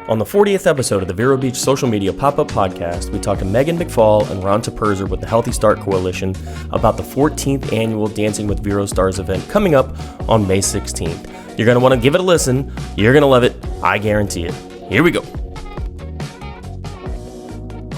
On the 40th episode of the Vero Beach Social Media Pop-Up Podcast, we talked to Megan McFall and Ron Terperzer with the Healthy Start Coalition about the 14th annual Dancing with Vero Stars event coming up on May 16th. You're going to want to give it a listen. You're going to love it. I guarantee it. Here we go.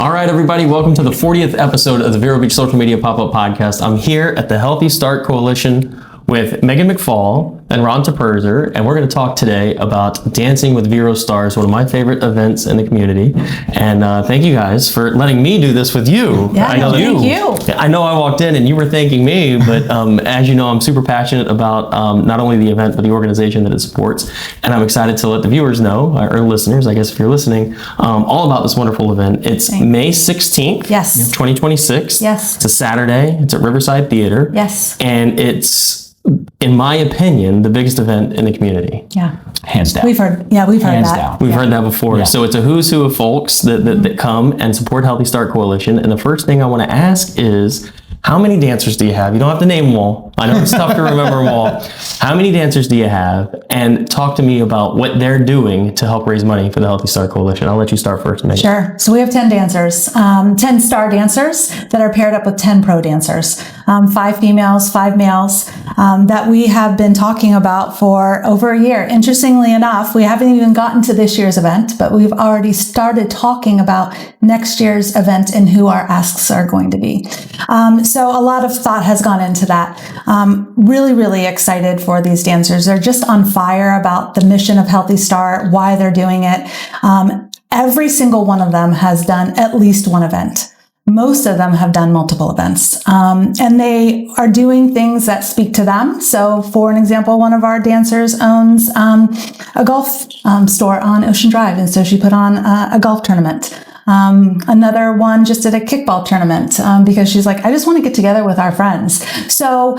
All right, everybody, welcome to the 40th episode of the Vero Beach Social Media Pop-Up Podcast. I'm here at the Healthy Start Coalition with Megan McFall and Ron Terperzer, and we're going to talk today about Dancing with Vero Stars, one of my favorite events in the community. And thank you guys for letting me do this with you. Yeah, thank you. I know I walked in and you were thanking me, but as you know, I'm super passionate about not only the event, but the organization that it supports. And I'm excited to let the viewers know, or listeners, I guess if you're listening, all about this wonderful event. It's May 16th, yes, 2026. Yes. It's a Saturday. It's at Riverside Theater. Yes. And it's, in my opinion, the biggest event in the community. Yeah. Hands down. We've heard Hands that. down. We've heard that before. Yeah. So it's a who's who of folks that come and support Healthy Start Coalition. And the first thing I want to ask is, how many dancers do you have? You don't have to name them all. I know it's tough to remember them all. How many dancers do you have? And talk to me about what they're doing to help raise money for the Healthy Start Coalition. I'll let you start first, Megan. Sure. So we have 10 dancers, 10 star dancers that are paired up with 10 pro dancers, 5 females, 5 males, that we have been talking about for over a year. Interestingly enough, we haven't even gotten to this year's event, but we've already started talking about next year's event and who our asks are going to be. So a lot of thought has gone into that. Really, really excited for these dancers. They're just on fire about the mission of Healthy Start, why they're doing it. Every single one of them has done at least one event. Most of them have done multiple events, and they are doing things that speak to them. So for an example, one of our dancers owns a golf store on Ocean Drive, and so she put on a golf tournament. Another one just did a kickball tournament because she's like, I just want to get together with our friends. So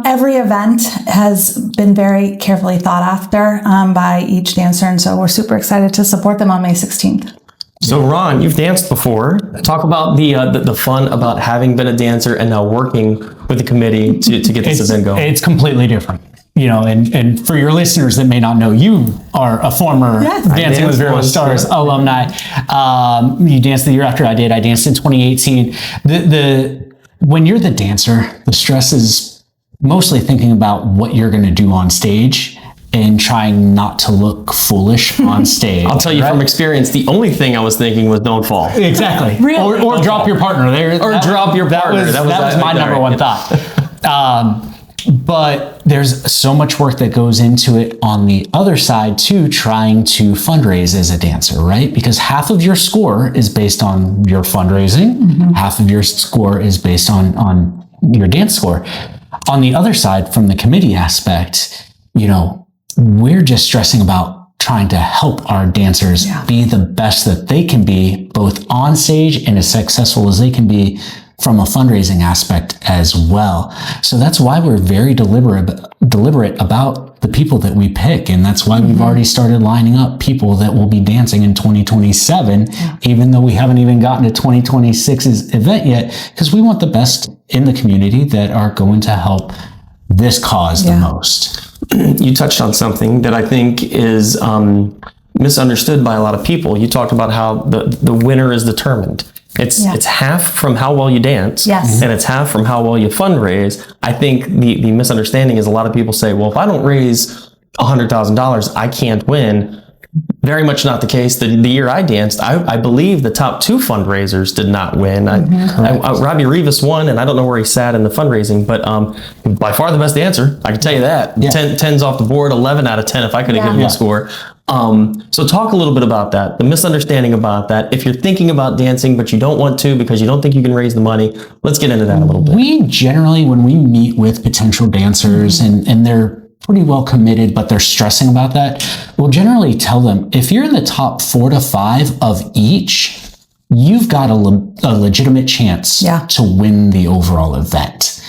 every event has been very carefully thought after by each dancer, and so we're super excited to support them on May 16th. So Ron, you've danced before. Talk about the fun about having been a dancer and now working with the committee to get this event going. It's completely different. You know, and for your listeners that may not know, you are a former Dancing with Vero Stars alumni. You danced the year after I did. I danced in 2018. When you're the dancer, the stress is mostly thinking about what you're going to do on stage and trying not to look foolish on stage. I'll tell you from experience, the only thing I was thinking was don't fall. Exactly. Really? Or drop your partner. Drop your partner. That was my number one thought. But there's so much work that goes into it on the other side too, trying to fundraise as a dancer, right? Because half of your score is based on your fundraising. Mm-hmm. Half of your score is based on your dance score. On the other side, from the committee aspect, you know, we're just stressing about trying to help our dancers be the best that they can be, both on stage and as successful as they can be from a fundraising aspect as well. So that's why we're very deliberate about the people that we pick. And that's why we've already started lining up people that will be dancing in 2027, even though we haven't even gotten to 2026's event yet, because we want the best in the community that are going to help this cause the most. You touched on something that I think is misunderstood by a lot of people. You talked about how the winner is determined. It's half from how well you dance, and it's half from how well you fundraise. I think the misunderstanding is a lot of people say, well, if I don't raise $100,000, I can't win. Very much not the case. The year I danced, I believe the top 2 fundraisers did not win. Robbie Rivas won, and I don't know where he sat in the fundraising, but by far the best dancer, I can tell you that. 10's off the board, 11 out of 10 if I could have given him a score. So talk a little bit about that, the misunderstanding about that. If you're thinking about dancing, but you don't want to because you don't think you can raise the money, let's get into that a little bit. We generally, when we meet with potential dancers and they're pretty well committed, but they're stressing about that, we'll generally tell them, if you're in the top 4 to 5 of each, you've got a legitimate chance to win the overall event.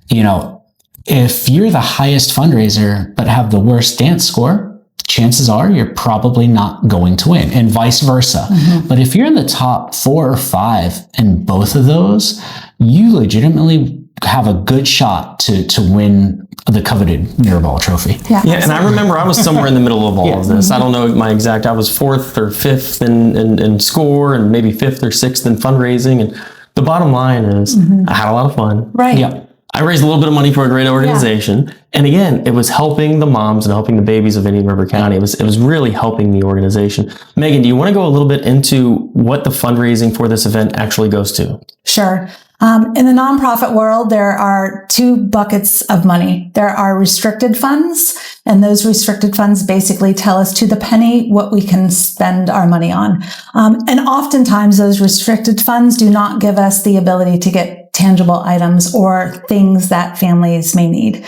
You know, if you're the highest fundraiser, but have the worst dance score, chances are you're probably not going to win, and vice versa. Mm-hmm. But if you're in the top 4 or 5 in both of those, you legitimately have a good shot to win the coveted Mirabal trophy. Yeah. And I remember I was somewhere in the middle of all of this. I don't know my exact, I was 4th or 5th in score and maybe 5th or 6th in fundraising. And the bottom line is I had a lot of fun. Right. Yeah. I raised a little bit of money for a great organization. And again, it was helping the moms and helping the babies of Indian River County. It was really helping the organization. Megan, do you want to go a little bit into what the fundraising for this event actually goes to? Sure. In the nonprofit world, there are 2 buckets of money. There are restricted funds, and those restricted funds basically tell us to the penny what we can spend our money on. And oftentimes those restricted funds do not give us the ability to get tangible items or things that families may need.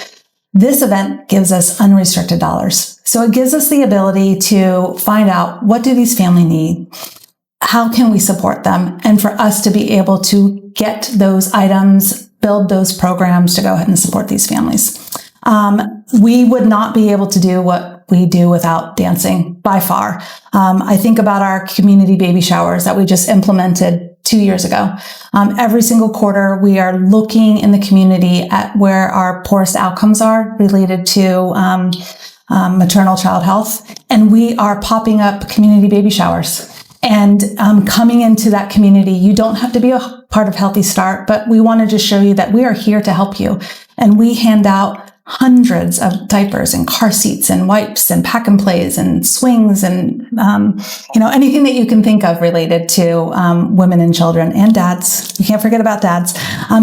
This event gives us unrestricted dollars. So it gives us the ability to find out, what do these families need? How can we support them? And for us to be able to get those items, build those programs to go ahead and support these families. We would not be able to do what we do without dancing, by far. I think about our community baby showers that we just implemented 2 years ago. Every single quarter, we are looking in the community at where our poorest outcomes are related to maternal child health. And we are popping up community baby showers. And coming into that community, you don't have to be a part of Healthy Start, but we wanted to show you that we are here to help you. And we hand out hundreds of diapers and car seats and wipes and pack and plays and swings and, anything that you can think of related to women and children and dads. You can't forget about dads.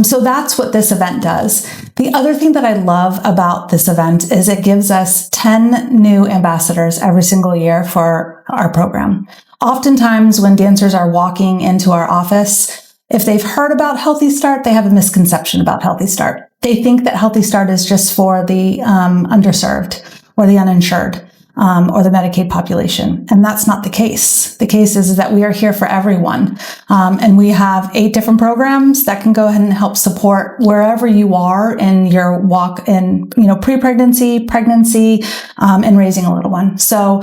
So that's what this event does. The other thing that I love about this event is it gives us 10 new ambassadors every single year for our program. Oftentimes when dancers are walking into our office, if they've heard about Healthy Start, they have a misconception about Healthy Start. They think that Healthy Start is just for the underserved or the uninsured or the Medicaid population. And that's not the case. The case is that we are here for everyone. And we have 8 different programs that can go ahead and help support wherever you are in your walk in, pre-pregnancy, pregnancy, and raising a little one. So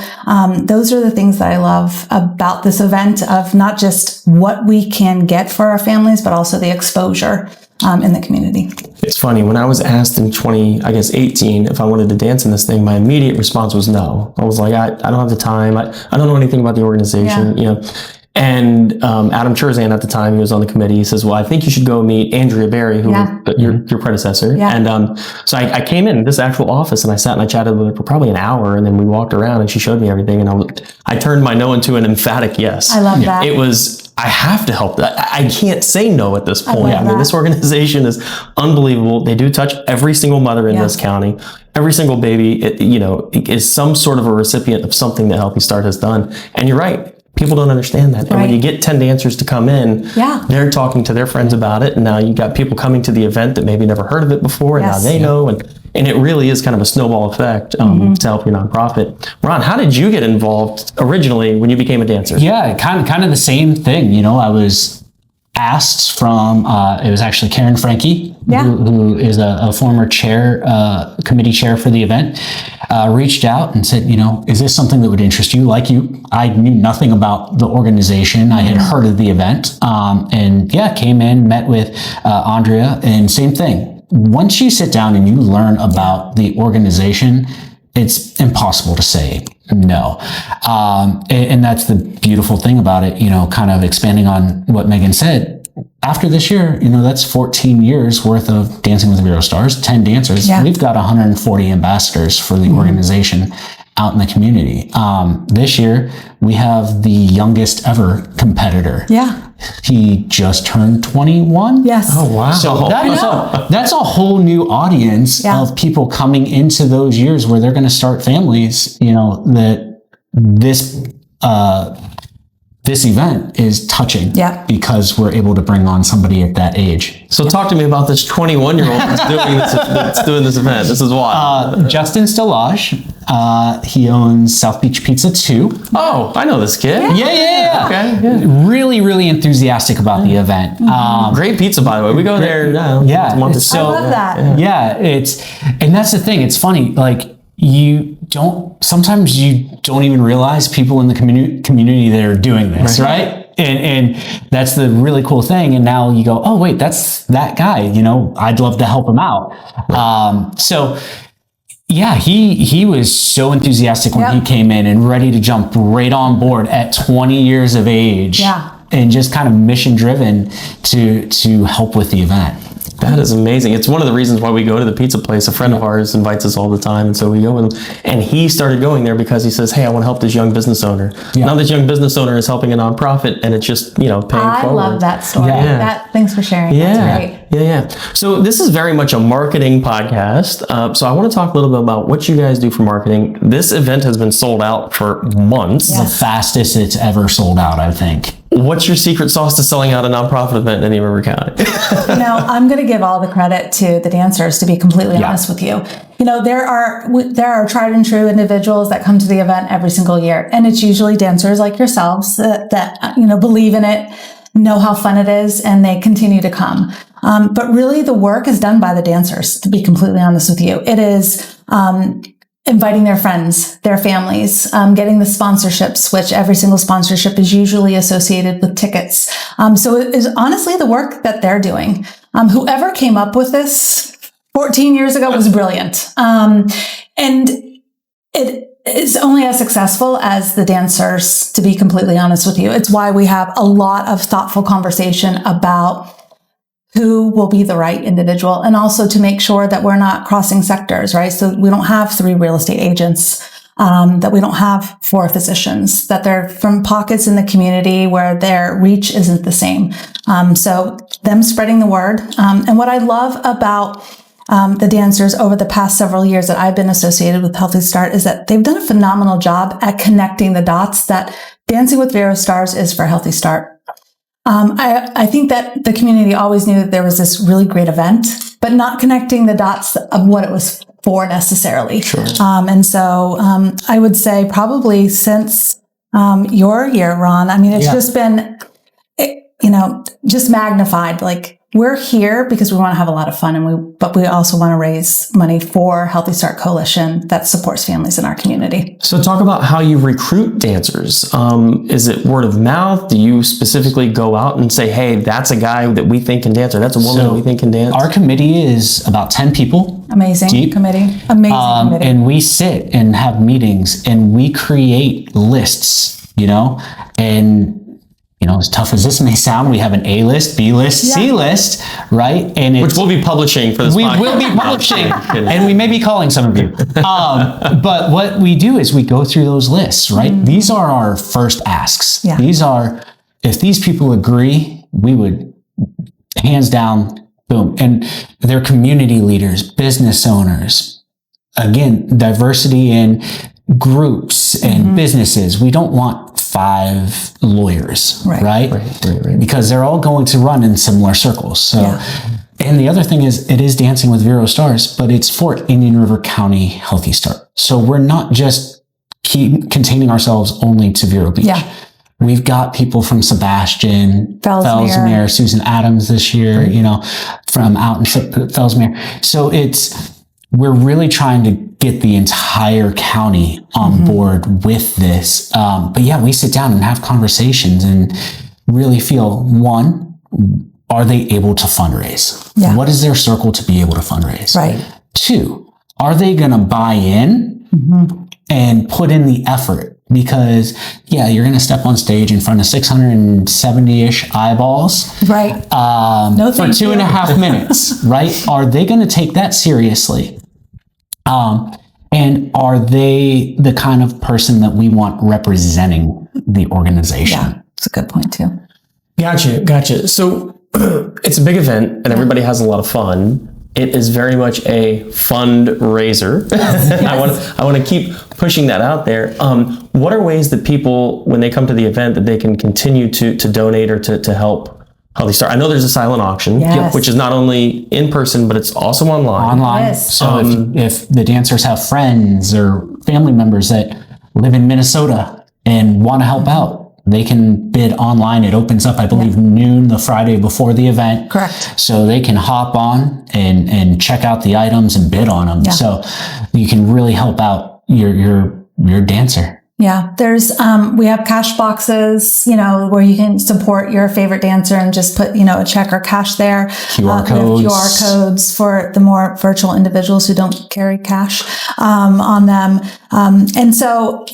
those are the things that I love about this event, of not just what we can get for our families, but also the exposure in the community. It's funny, when I was asked in 2018 if I wanted to dance in this thing, my immediate response was no. I was like, I don't have the time. I don't know anything about the organization, And Adam Churzan at the time, he was on the committee. He says, well, I think you should go meet Andrea Berry, who was your predecessor. Yeah. And so I came in this actual office and I sat and I chatted with her for probably an hour, and then we walked around and she showed me everything, and I turned my no into an emphatic yes. I love that. It was, I have to help. I can't say no at this point. I mean, this organization is unbelievable. They do touch every single mother in this county. Every single baby, is some sort of a recipient of something that Healthy Start has done. And you're right. People don't understand that. And when you get 10 dancers to come in, they're talking to their friends about it. And now you got people coming to the event that maybe never heard of it before. And now they know. And it really is kind of a snowball effect to help your nonprofit. Ron, how did you get involved originally when you became a dancer? Yeah, kind of the same thing. I was asked from, it was actually Karen Franke, who is a former committee chair for the event, reached out and said, is this something that would interest you? Like you, I knew nothing about the organization. I had heard of the event, came in, met with Andrea, and same thing. Once you sit down and you learn about the organization, it's impossible to say no. And that's the beautiful thing about it, kind of expanding on what Megan said. After this year, that's 14 years worth of Dancing with the Vero Stars, 10 dancers. Yeah. We've got 140 ambassadors for the organization out in the community. This year, we have the youngest ever competitor. Yeah. He just turned 21. Yes. Oh, wow. So that's a whole new audience of people coming into those years where they're going to start families, that this event is touching because we're able to bring on somebody at that age. So talk to me about this 21-year-old that's doing this event. This is wild. Justin Stellage. He owns South Beach Pizza 2. Oh, I know this kid. Yeah. Okay. Yeah. Really, really enthusiastic about the event. Great pizza, by the way. We go there. I love that. Yeah, and that's the thing. It's funny. Like, sometimes you don't even realize people in the community that are doing this, right? And that's the really cool thing. And now you go, oh wait, that's that guy, I'd love to help him out. So Yeah, he was so enthusiastic when he came in and ready to jump right on board at 20 years of age. Yeah. And just kind of mission driven to help with the event. That is amazing. It's one of the reasons why we go to the pizza place. A friend of ours invites us all the time, and so we go with him. And he started going there because he says, "Hey, I want to help this young business owner." Yeah. Now this young business owner is helping a nonprofit, and it's just paying forward. I love that story. Yeah. Thanks for sharing. Yeah. That's great. Yeah. So this is very much a marketing podcast. So I want to talk a little bit about what you guys do for marketing. This event has been sold out for months. The fastest it's ever sold out, I think. What's your secret sauce to selling out a nonprofit event in Indian River County? I'm going to give all the credit to the dancers, to be completely honest with you. There are tried and true individuals that come to the event every single year, and it's usually dancers like yourselves that believe in it, know how fun it is, and they continue to come. But really, the work is done by the dancers, to be completely honest with you. It is inviting their friends, their families, getting the sponsorships, which every single sponsorship is usually associated with tickets. So it is honestly the work that they're doing. Whoever came up with this 14 years ago was brilliant. And it is only as successful as the dancers, to be completely honest with you. It's why we have a lot of thoughtful conversation about who will be the right individual, and also to make sure that we're not crossing sectors, right? So we don't have 3 real estate agents, that we don't have 4 physicians, that they're from pockets in the community where their reach isn't the same. So them spreading the word. And what I love about the dancers over the past several years that I've been associated with Healthy Start is that they've done a phenomenal job at connecting the dots that Dancing with Vero Stars is for Healthy Start. I think that the community always knew that there was this really great event, but not connecting the dots of what it was for necessarily. Sure. And so I would say probably since your year, Ron, it's just been, just magnified. Like, we're here because we want to have a lot of fun, but we also want to raise money for Healthy Start Coalition that supports families in our community. So talk about how you recruit dancers. Is it word of mouth? Do you specifically go out and say, "Hey, that's a guy that we think can dance," or "That's a woman that we think can dance"? Our committee is about 10 people. Amazing deep. Committee. Amazing committee. And we sit and have meetings and we create lists, and as tough as this may sound, we have an A list, B list, C list, right? And which we'll be publishing for this podcast. We will be publishing, and we may be calling some of you. But what we do is we go through those lists, right? Mm-hmm. These are our first asks. Yeah. These are, if these people agree, we would, hands down, boom. And they're community leaders, business owners. Again, diversity in groups and businesses. We don't want 5 lawyers, right? Because they're all going to run in similar circles. So, and the other thing is, it is Dancing with Vero Stars, but it's for Indian River County Healthy Start. So we're not just containing ourselves only to Vero Beach. Yeah. We've got people from Sebastian, Fellsmere, Susan Adams this year, from out in Fellsmere. So we're really trying to get the entire county on board with this. But we sit down and have conversations and really feel, one, are they able to fundraise? Yeah. What is their circle to be able to fundraise? Right. 2, are they going to buy in and put in the effort? Because you're going to step on stage in front of 670-ish eyeballs. Right. For 2.5 minutes, right? Are they going to take that seriously? And are they the kind of person that we want representing the organization? Yeah, that's a good point too. Gotcha. So it's a big event and everybody has a lot of fun. It is very much a fundraiser. Yes. I want to keep pushing that out there. What are ways that people, when they come to the event, that they can continue to donate or to help Healthy Start? I know there's a silent auction, which is not only in person, but it's also online. Yes. So if the dancers have friends or family members that live in Minnesota and want to help out, they can bid online. It opens up, I believe, noon the Friday before the event. Correct. So they can hop on and check out the items and bid on them. Yeah. So you can really help out your dancer. Yeah, there's we have cash boxes, where you can support your favorite dancer and just put, a check or cash there. QR codes. We have QR codes for the more virtual individuals who don't carry cash on them. And so,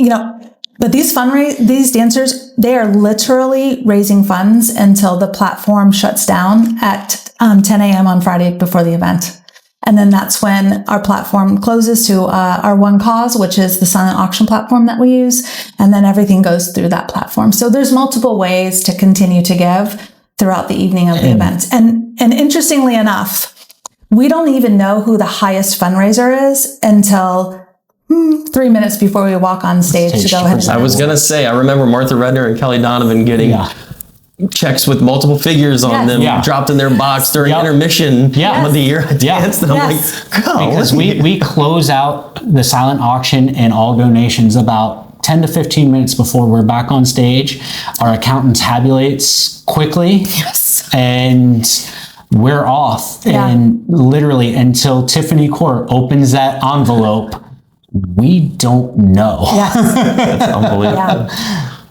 but these dancers, they are literally raising funds until the platform shuts down at 10 a.m. on Friday before the event. And then that's when our platform closes to our One Cause, which is the silent auction platform that we use. And then everything goes through that platform. So there's multiple ways to continue to give throughout the evening of the event. And interestingly enough, we don't even know who the highest fundraiser is until 3 minutes before we walk on stage to go ahead. I was going to say, I remember Martha Redner and Kelly Donovan getting checks with multiple figures on them dropped in their box during intermission of the year I danced. And I'm like, because we close out the silent auction and all donations about 10 to 15 minutes before we're back on stage. Our accountant tabulates quickly and we're off. And literally until Tiffany Court opens that envelope, we don't know. That's unbelievable.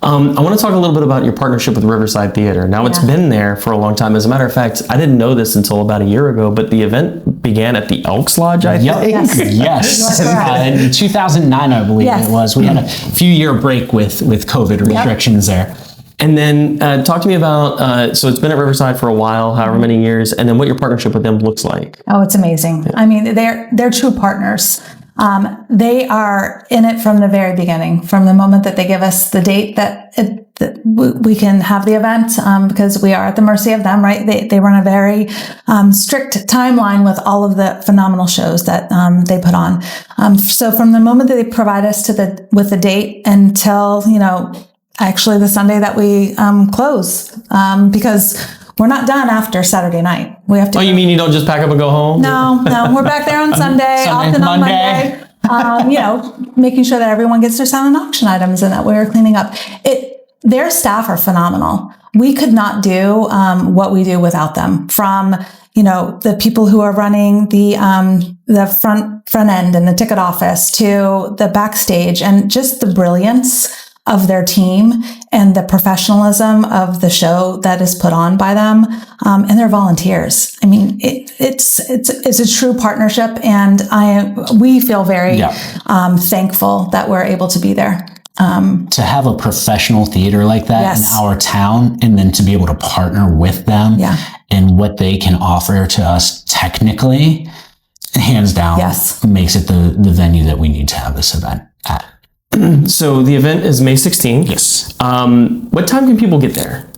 I want to talk a little bit about your partnership with Riverside Theater. Now, it's been there for a long time. As a matter of fact, I didn't know this until about a year ago, but the event began at the Elks Lodge, I think. Yes. In 2009, I believe it was. We had a few-year break with COVID restrictions there. And then talk to me about, so it's been at Riverside for a while, however many years, and then what your partnership with them looks like. Oh, it's amazing. I mean, they're true partners. They are in it from the very beginning, from the moment that they give us the date that we can have the event, because we are at the mercy of them, right? They run a very strict timeline with all of the phenomenal shows that they put on. So from the moment that they provide us with the date until, actually the Sunday that we close, because we're not done after Saturday night. We have to. Oh, you mean you don't just pack up and go home? No, we're back there on Sunday, often on Monday. Making sure that everyone gets their silent auction items and that we're cleaning up. Their staff are phenomenal. We could not do what we do without them. From the people who are running the front end and the ticket office to the backstage, and just the brilliance of their team and the professionalism of the show that is put on by them, and their volunteers. I mean, it's a true partnership, and we feel very thankful that we're able to be there. To have a professional theater like that in our town, and then to be able to partner with them and what they can offer to us technically, hands down, makes it the venue that we need to have this event at. So the event is May 16th. Yes. What time can people get there?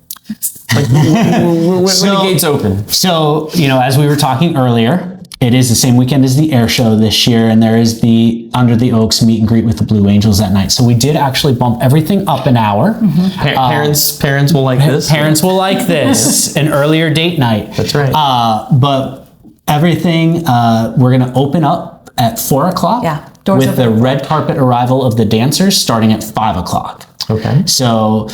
Like, when the gates open? So, as we were talking earlier, it is the same weekend as the air show this year, and there is the Under the Oaks meet and greet with the Blue Angels that night. So we did actually bump everything up an hour. Parents will like this. Parents will like this. An earlier date night. That's right. But everything, we're going to open up at 4:00. Yeah. With the red carpet arrival of the dancers starting at 5:00. Okay. So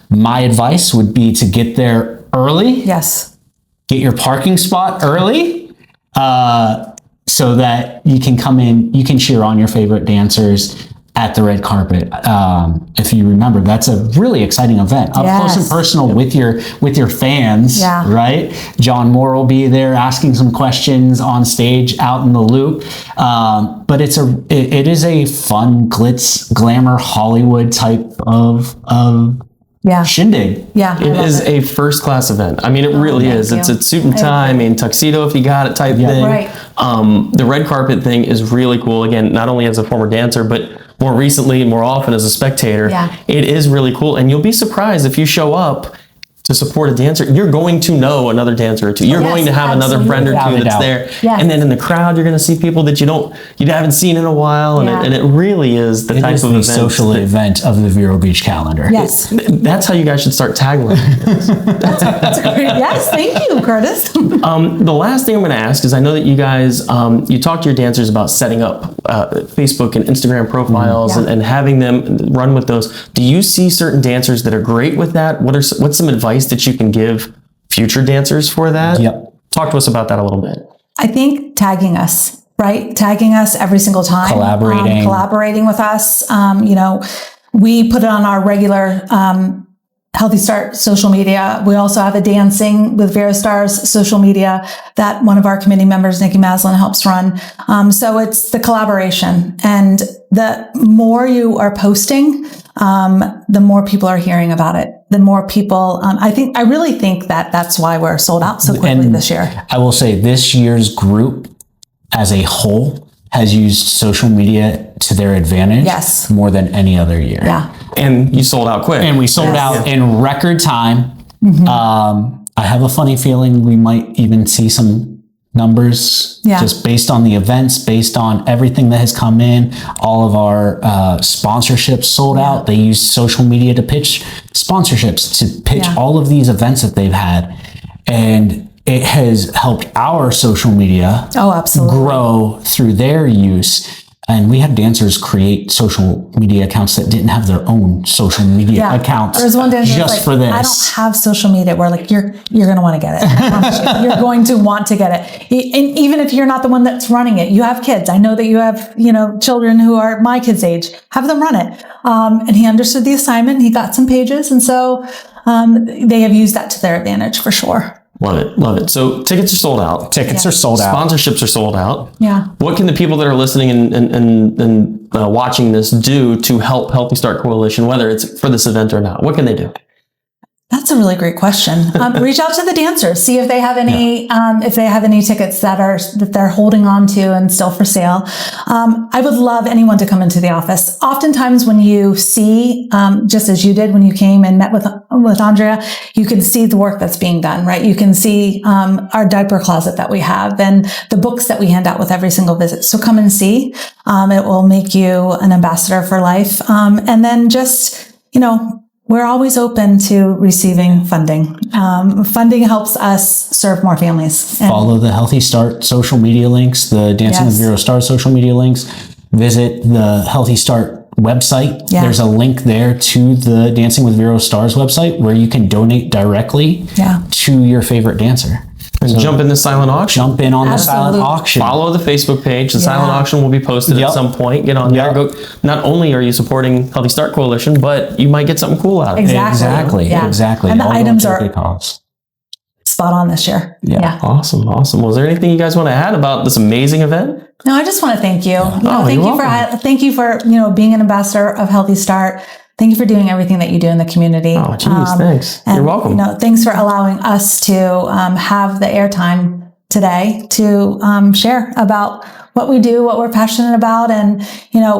my advice would be to get there early. Yes. Get your parking spot early, so that you can come in, you can cheer on your favorite dancers at the red carpet. If you remember, that's a really exciting event, up close and personal with your fans, right? John Moore will be there asking some questions on stage out in the loop. But it is a fun, glitz, glamour, Hollywood type of shindig. Yeah. It is a first class event. I mean, it really is. It's a suit and tie, I mean, tuxedo if you got it type thing. Right. The red carpet thing is really cool. Again, not only as a former dancer, but more recently, more often as a spectator. It is really cool. And you'll be surprised if you show up to support a dancer, you're going to know another dancer or two. You're going to have another friend or two that's there. And then in the crowd, you're going to see people that you haven't seen in a while. And it really is the type of event. Social event of the Vero Beach calendar. Yes. That's how you guys should start taglines. That's a great, yes, thank you, Curtis. The last thing I'm going to ask is, I know that you guys, you talk to your dancers about setting up Facebook and Instagram profiles and having them run with those. Do you see certain dancers that are great with that? What's some advice that you can give future dancers for that? Talk to us about that a little bit. I think tagging us, right? Tagging us every single time. Collaborating with us. we put it on our regular Healthy Start social media. We also have a Dancing with Vero Stars social media that one of our committee members, Nikki Maslin, helps run. So it's the collaboration. And the more you are posting, the more people are hearing about it. The more people, I really think that that's why we're sold out so quickly this year. I will say this year's group as a whole has used social media to their advantage more than any other year. Yeah. And you sold out quick. And we sold out in record time. I have a funny feeling we might even see some numbers just based on the events, based on everything that has come in. All of our sponsorships sold out. They used social media to pitch sponsorships, to pitch all of these events that they've had. And it has helped our social media grow through their use. And we had dancers create social media accounts that didn't have their own social media accounts. There's one dancer just for this. I don't have social media. We're like, you're going to want to get it. I promise you. You're going to want to get it. And even if you're not the one that's running it, you have kids. I know that you have, children who are my kids' age. Have them run it. And he understood the assignment. He got some pages. And so they have used that to their advantage for sure. Love it. Love it. So tickets are sold out. Tickets are sold out. Sponsorships are sold out. Yeah. What can the people that are listening and watching this do to help Healthy Start Coalition, whether it's for this event or not? What can they do? That's a really great question. Reach out to the dancers, see if they have any tickets that they're holding on to and still for sale. I would love anyone to come into the office. Oftentimes when you see, just as you did when you came and met with Andrea, you can see the work that's being done, right? You can see our diaper closet that we have and the books that we hand out with every single visit. So come and see. It will make you an ambassador for life. And then just, we're always open to receiving funding. Funding helps us serve more families. Follow the Healthy Start social media links, the Dancing with Vero Stars social media links. Visit the Healthy Start website. There's a link there to the Dancing with Vero Stars website where you can donate directly to your favorite dancer. And jump in the silent auction. Jump in on the silent auction. Follow the Facebook page. The silent auction will be posted at some point. Get on there. Go. Not only are you supporting Healthy Start Coalition, but you might get something cool out of it. Exactly. And the items are spot on this year. Yeah. Awesome. Was there anything you guys want to add about this amazing event? No, I just want to thank you. Thank you for being an ambassador of Healthy Start. Thank you for doing everything that you do in the community. Oh, geez, thanks. You're welcome. Thanks for allowing us to have the airtime today to share about what we do, what we're passionate about. And,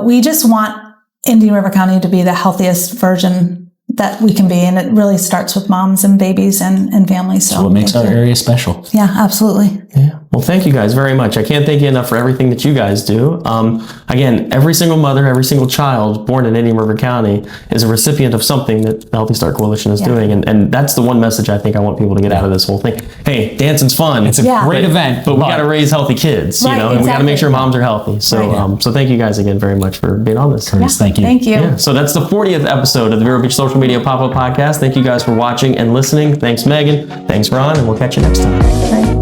we just want Indian River County to be the healthiest version that we can be. And it really starts with moms and babies and families. So what makes our area special. Yeah, absolutely. Yeah. Well, thank you guys very much. I can't thank you enough for everything that you guys do. Again, every single mother, every single child born in Indian River County is a recipient of something that the Healthy Start Coalition is doing. And that's the one message I think I want people to get out of this whole thing. Hey, dancing's fun. It's a great event. But we got to raise healthy kids, and we got to make sure moms are healthy. So so thank you guys again very much for being on this. Curtis, thank you. Thank you. Yeah. So that's the 40th episode of the Vero Beach Social Media Pop-Up Podcast. Thank you guys for watching and listening. Thanks, Megan. Thanks, Ron. And we'll catch you next time.